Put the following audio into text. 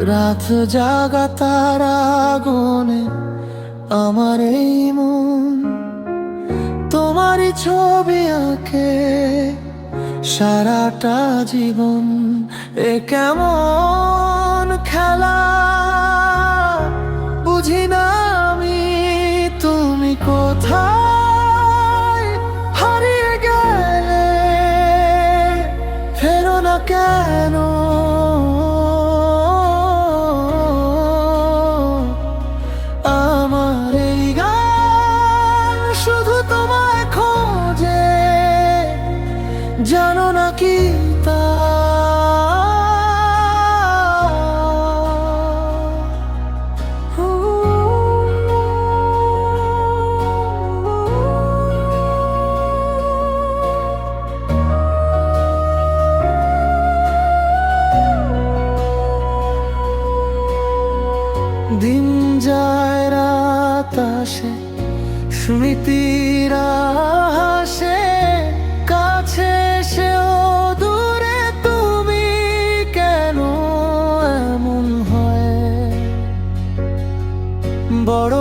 রাত জাগা তারা আগুনে আমার এই মন তোমারই ছবি আঁকে সারাটা জীবন। এ কেমন খেলা বুঝি না আমি, তুমি কোথায় হারিয়ে গেলে, ফেরো না কেন? আমার এই গান শুধু তোমায় খোঁজে, জানো না কি তা? দিন যায় রাত আসে, স্মৃতিরা হাসে, কাছে এসেও দূরে তুমি কেন এমন হয়? বড়